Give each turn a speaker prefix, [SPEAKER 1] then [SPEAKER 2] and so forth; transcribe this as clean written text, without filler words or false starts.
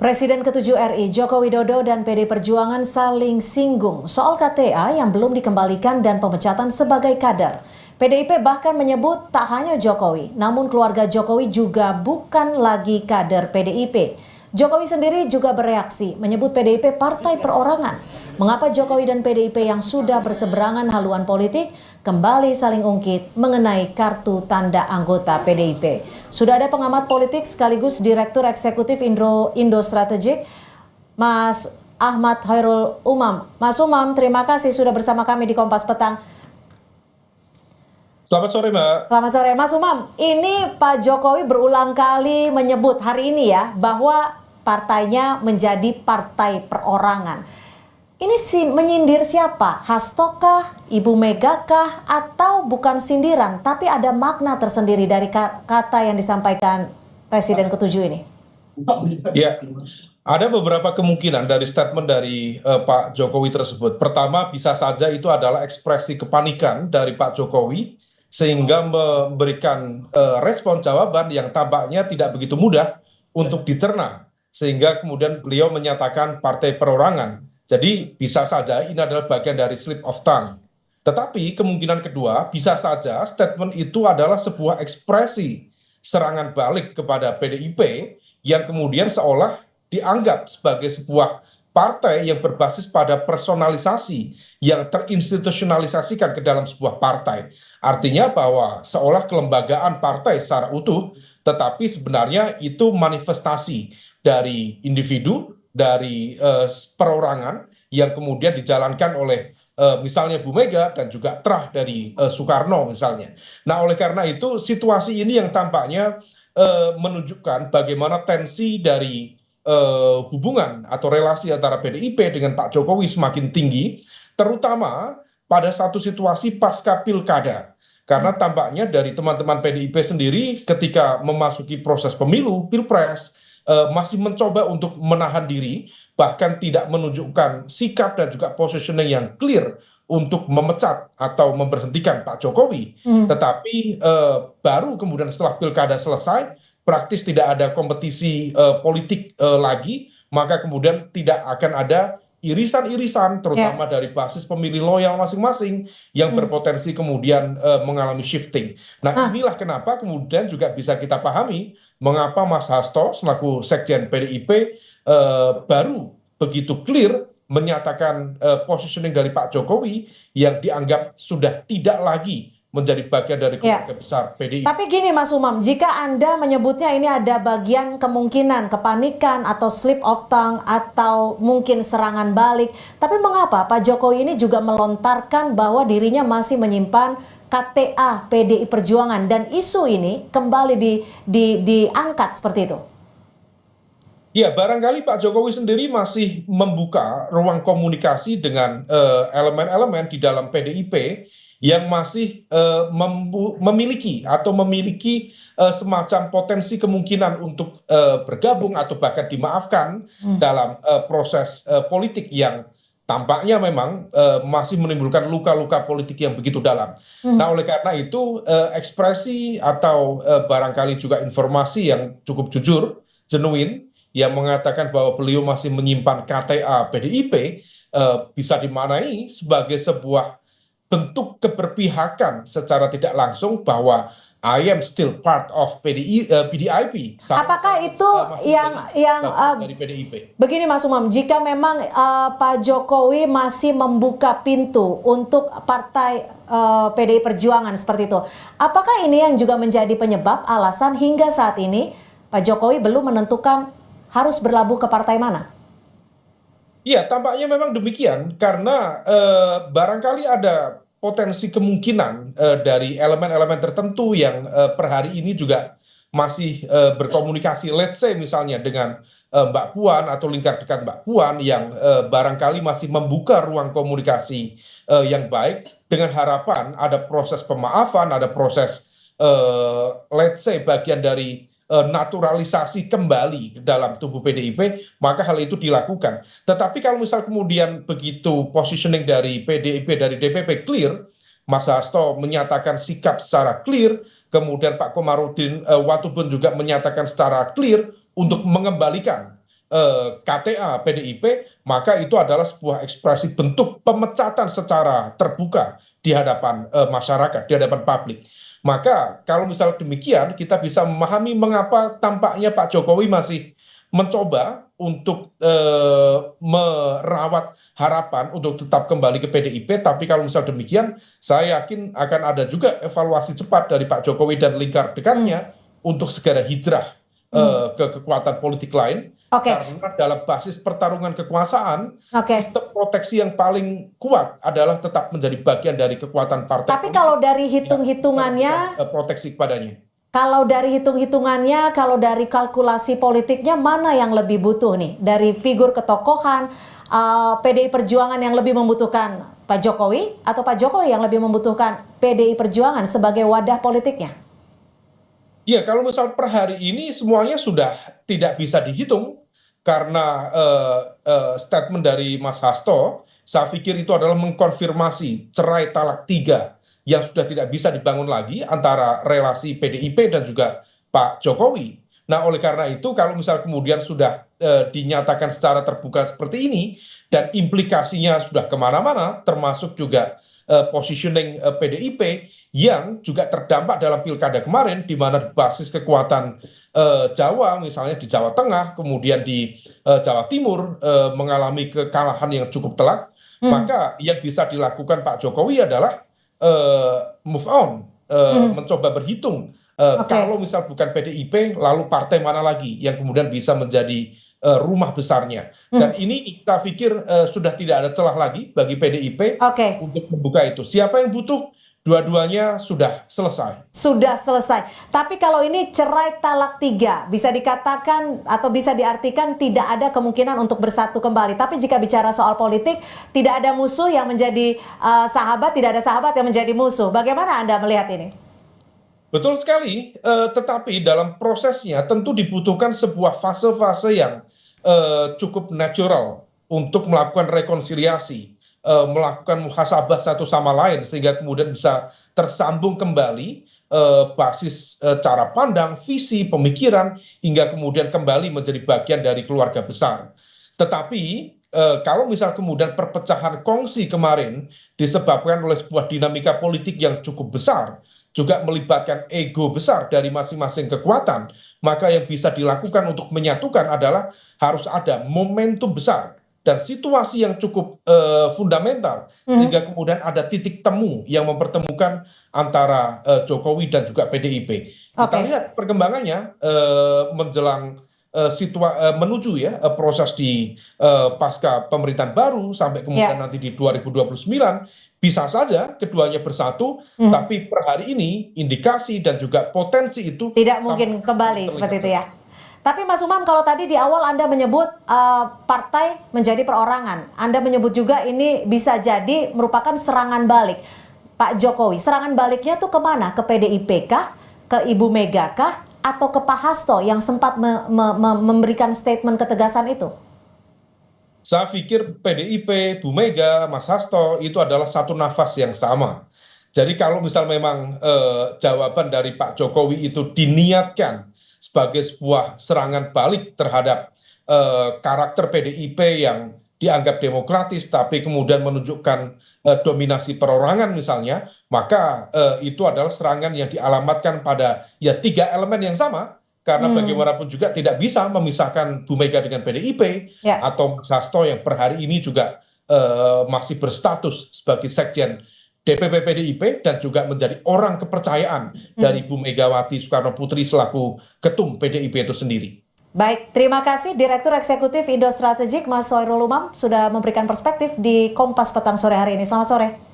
[SPEAKER 1] Presiden ke-7 RI Joko Widodo dan PD Perjuangan saling singgung soal KTA yang belum dikembalikan dan pemecatan sebagai kader. PDIP bahkan menyebut tak hanya Jokowi, namun keluarga Jokowi juga bukan lagi kader PDIP. Jokowi sendiri juga bereaksi, menyebut PDIP partai perorangan. Mengapa Jokowi dan PDIP yang sudah berseberangan haluan politik kembali saling ungkit mengenai kartu tanda anggota PDIP? Sudah ada pengamat politik sekaligus Direktur Eksekutif Indo Strategik, Mas Ahmad Khairul Umam. Mas Umam, terima kasih sudah bersama kami di Kompas Petang.
[SPEAKER 2] Selamat sore, Mbak.
[SPEAKER 1] Selamat sore, Mas Umam. Ini Pak Jokowi berulang kali menyebut hari ini ya bahwa partainya menjadi partai perorangan. Ini sih menyindir siapa? Hasto kah? Ibu Mega kah? Atau bukan sindiran, tapi ada makna tersendiri dari kata yang disampaikan Presiden ke-7 ini?
[SPEAKER 2] Ya, ada beberapa kemungkinan dari statement dari Pak Jokowi tersebut. Pertama, bisa saja itu adalah ekspresi kepanikan dari Pak Jokowi sehingga memberikan respon jawaban yang tampaknya tidak begitu mudah untuk dicerna. Sehingga kemudian beliau menyatakan partai perorangan. Jadi bisa saja ini adalah bagian dari slip of tongue. Tetapi kemungkinan kedua, bisa saja statement itu adalah sebuah ekspresi serangan balik kepada PDIP yang kemudian seolah dianggap sebagai sebuah partai yang berbasis pada personalisasi yang terinstitusionalisasikan ke dalam sebuah partai. Artinya bahwa seolah kelembagaan partai secara utuh, tetapi sebenarnya itu manifestasi dari individu, dari perorangan yang kemudian dijalankan oleh misalnya Bu Mega dan juga terah dari Soekarno misalnya. Nah, oleh karena itu situasi ini yang tampaknya menunjukkan bagaimana tensi dari hubungan atau relasi antara PDIP dengan Pak Jokowi semakin tinggi, terutama pada satu situasi pasca pilkada. Karena tampaknya dari teman-teman PDIP sendiri ketika memasuki proses pemilu, pilpres, masih mencoba untuk menahan diri, bahkan tidak menunjukkan sikap dan juga positioning yang clear untuk memecat atau memberhentikan Pak Jokowi. Tetapi baru kemudian setelah pilkada selesai, praktis tidak ada kompetisi politik lagi, maka kemudian tidak akan ada irisan-irisan, terutama dari basis pemilih loyal masing-masing yang berpotensi kemudian mengalami shifting. Nah, inilah kenapa kemudian juga bisa kita pahami mengapa Mas Hasto selaku Sekjen PDIP baru begitu clear menyatakan positioning dari Pak Jokowi yang dianggap sudah tidak lagi menjadi bagian dari keluarga besar PDIP.
[SPEAKER 1] Tapi gini Mas Umam, jika Anda menyebutnya ini ada bagian kemungkinan kepanikan atau slip of tongue atau mungkin serangan balik, tapi mengapa Pak Jokowi ini juga melontarkan bahwa dirinya masih menyimpan KTA PDI Perjuangan dan isu ini kembali diangkat seperti itu?
[SPEAKER 2] Ya, barangkali Pak Jokowi sendiri masih membuka ruang komunikasi dengan elemen-elemen di dalam PDIP yang masih memiliki semacam potensi kemungkinan untuk bergabung atau bahkan dimaafkan dalam proses politik yang tampaknya memang masih menimbulkan luka-luka politik yang begitu dalam. Nah, oleh karena itu ekspresi atau barangkali juga informasi yang cukup jujur, genuine, yang mengatakan bahwa beliau masih menyimpan KTA PDIP bisa dimaknai sebagai sebuah bentuk keberpihakan secara tidak langsung bahwa I am still part of PDIP.
[SPEAKER 1] Apakah itu
[SPEAKER 2] dari PDIP?
[SPEAKER 1] Begini Mas Umam, jika memang Pak Jokowi masih membuka pintu untuk partai PDI Perjuangan seperti itu, apakah ini yang juga menjadi penyebab alasan hingga saat ini Pak Jokowi belum menentukan harus berlabuh ke partai mana?
[SPEAKER 2] Iya, tampaknya memang demikian karena barangkali ada potensi kemungkinan dari elemen-elemen tertentu yang per hari ini juga masih berkomunikasi, let's say misalnya dengan Mbak Puan atau lingkar dekat Mbak Puan yang barangkali masih membuka ruang komunikasi yang baik dengan harapan ada proses pemaafan, ada proses let's say bagian dari naturalisasi kembali dalam tubuh PDIP, maka hal itu dilakukan. Tetapi kalau misal kemudian begitu positioning dari PDIP, dari DPP clear, Mas Hasto menyatakan sikap secara clear, kemudian Pak Komarudin Watubun juga menyatakan secara clear untuk mengembalikan KTA PDIP, maka itu adalah sebuah ekspresi bentuk pemecatan secara terbuka di hadapan masyarakat, di hadapan publik. Maka kalau misal demikian, kita bisa memahami mengapa tampaknya Pak Jokowi masih mencoba untuk merawat harapan untuk tetap kembali ke PDIP. Tapi kalau misal demikian, saya yakin akan ada juga evaluasi cepat dari Pak Jokowi dan lingkar dekatnya untuk segera hijrah ke kekuatan politik lain.
[SPEAKER 1] Oke.
[SPEAKER 2] Karena dalam basis pertarungan kekuasaan,
[SPEAKER 1] Oke.
[SPEAKER 2] sistem proteksi yang paling kuat adalah tetap menjadi bagian dari kekuatan partai
[SPEAKER 1] Tapi
[SPEAKER 2] politik
[SPEAKER 1] kalau dari
[SPEAKER 2] yang
[SPEAKER 1] hitung-hitungannya,
[SPEAKER 2] memberikan, proteksi kepadanya.
[SPEAKER 1] kalau dari kalkulasi politiknya, mana yang lebih butuh nih? Dari figur ketokohan, PDI Perjuangan yang lebih membutuhkan Pak Jokowi, atau Pak Jokowi yang lebih membutuhkan PDI Perjuangan sebagai wadah politiknya?
[SPEAKER 2] Ya, kalau misal per hari ini semuanya sudah tidak bisa dihitung karena statement dari Mas Hasto, saya pikir itu adalah mengkonfirmasi cerai talak 3 yang sudah tidak bisa dibangun lagi antara relasi PDIP dan juga Pak Jokowi. Nah, oleh karena itu, kalau misal kemudian sudah dinyatakan secara terbuka seperti ini, dan implikasinya sudah kemana-mana, termasuk juga positioning PDIP yang juga terdampak dalam pilkada kemarin, di mana basis kekuatan Jawa, misalnya di Jawa Tengah, kemudian di Jawa Timur mengalami kekalahan yang cukup telak, maka yang bisa dilakukan Pak Jokowi adalah move on, mencoba berhitung. Kalau misal bukan PDIP, lalu partai mana lagi yang kemudian bisa menjadi rumah besarnya. Dan ini kita pikir sudah tidak ada celah lagi bagi PDIP untuk membuka itu. Siapa yang butuh? Dua-duanya sudah selesai.
[SPEAKER 1] Sudah selesai. Tapi kalau ini cerai talak 3, bisa dikatakan atau bisa diartikan tidak ada kemungkinan untuk bersatu kembali. Tapi jika bicara soal politik, tidak ada musuh yang menjadi sahabat, tidak ada sahabat yang menjadi musuh. Bagaimana Anda melihat ini?
[SPEAKER 2] Betul sekali, tetapi dalam prosesnya tentu dibutuhkan sebuah fase-fase yang cukup natural untuk melakukan rekonsiliasi, melakukan muhasabah satu sama lain sehingga kemudian bisa tersambung kembali basis cara pandang, visi, pemikiran hingga kemudian kembali menjadi bagian dari keluarga besar. Tetapi kalau misal kemudian perpecahan kongsi kemarin disebabkan oleh sebuah dinamika politik yang cukup besar, juga melibatkan ego besar dari masing-masing kekuatan, maka yang bisa dilakukan untuk menyatukan adalah harus ada momentum besar dan situasi yang cukup fundamental, sehingga kemudian ada titik temu yang mempertemukan antara Jokowi dan juga PDIP. Kita lihat perkembangannya menjelang menuju ya proses di pasca pemerintahan baru sampai kemudian nanti di 2029, bisa saja keduanya bersatu, tapi per hari ini indikasi dan juga potensi itu
[SPEAKER 1] tidak mungkin kembali seperti itu ya. Tapi Mas Umam, kalau tadi di awal Anda menyebut partai menjadi perorangan, Anda menyebut juga ini bisa jadi merupakan serangan balik Pak Jokowi. Serangan baliknya tuh kemana? Ke PDIP kah? Ke Ibu Mega kah? Atau ke Pak Hasto yang sempat memberikan statement ketegasan itu?
[SPEAKER 2] Saya pikir PDIP, Bu Mega, Mas Hasto itu adalah satu nafas yang sama. Jadi kalau misal memang jawaban dari Pak Jokowi itu diniatkan sebagai sebuah serangan balik terhadap karakter PDIP yang dianggap demokratis tapi kemudian menunjukkan dominasi perorangan misalnya, maka itu adalah serangan yang dialamatkan pada ya 3 elemen yang sama. Karena bagaimanapun juga tidak bisa memisahkan Bu Mega dengan PDIP atau Mas Hasto yang per hari ini juga masih berstatus sebagai sekjen DPP PDIP dan juga menjadi orang kepercayaan dari Bu Megawati Soekarno Putri selaku ketum PDIP itu sendiri.
[SPEAKER 1] Baik, terima kasih Direktur Eksekutif Indo Strategik Mas Soirul Umam sudah memberikan perspektif di Kompas Petang sore hari ini. Selamat sore.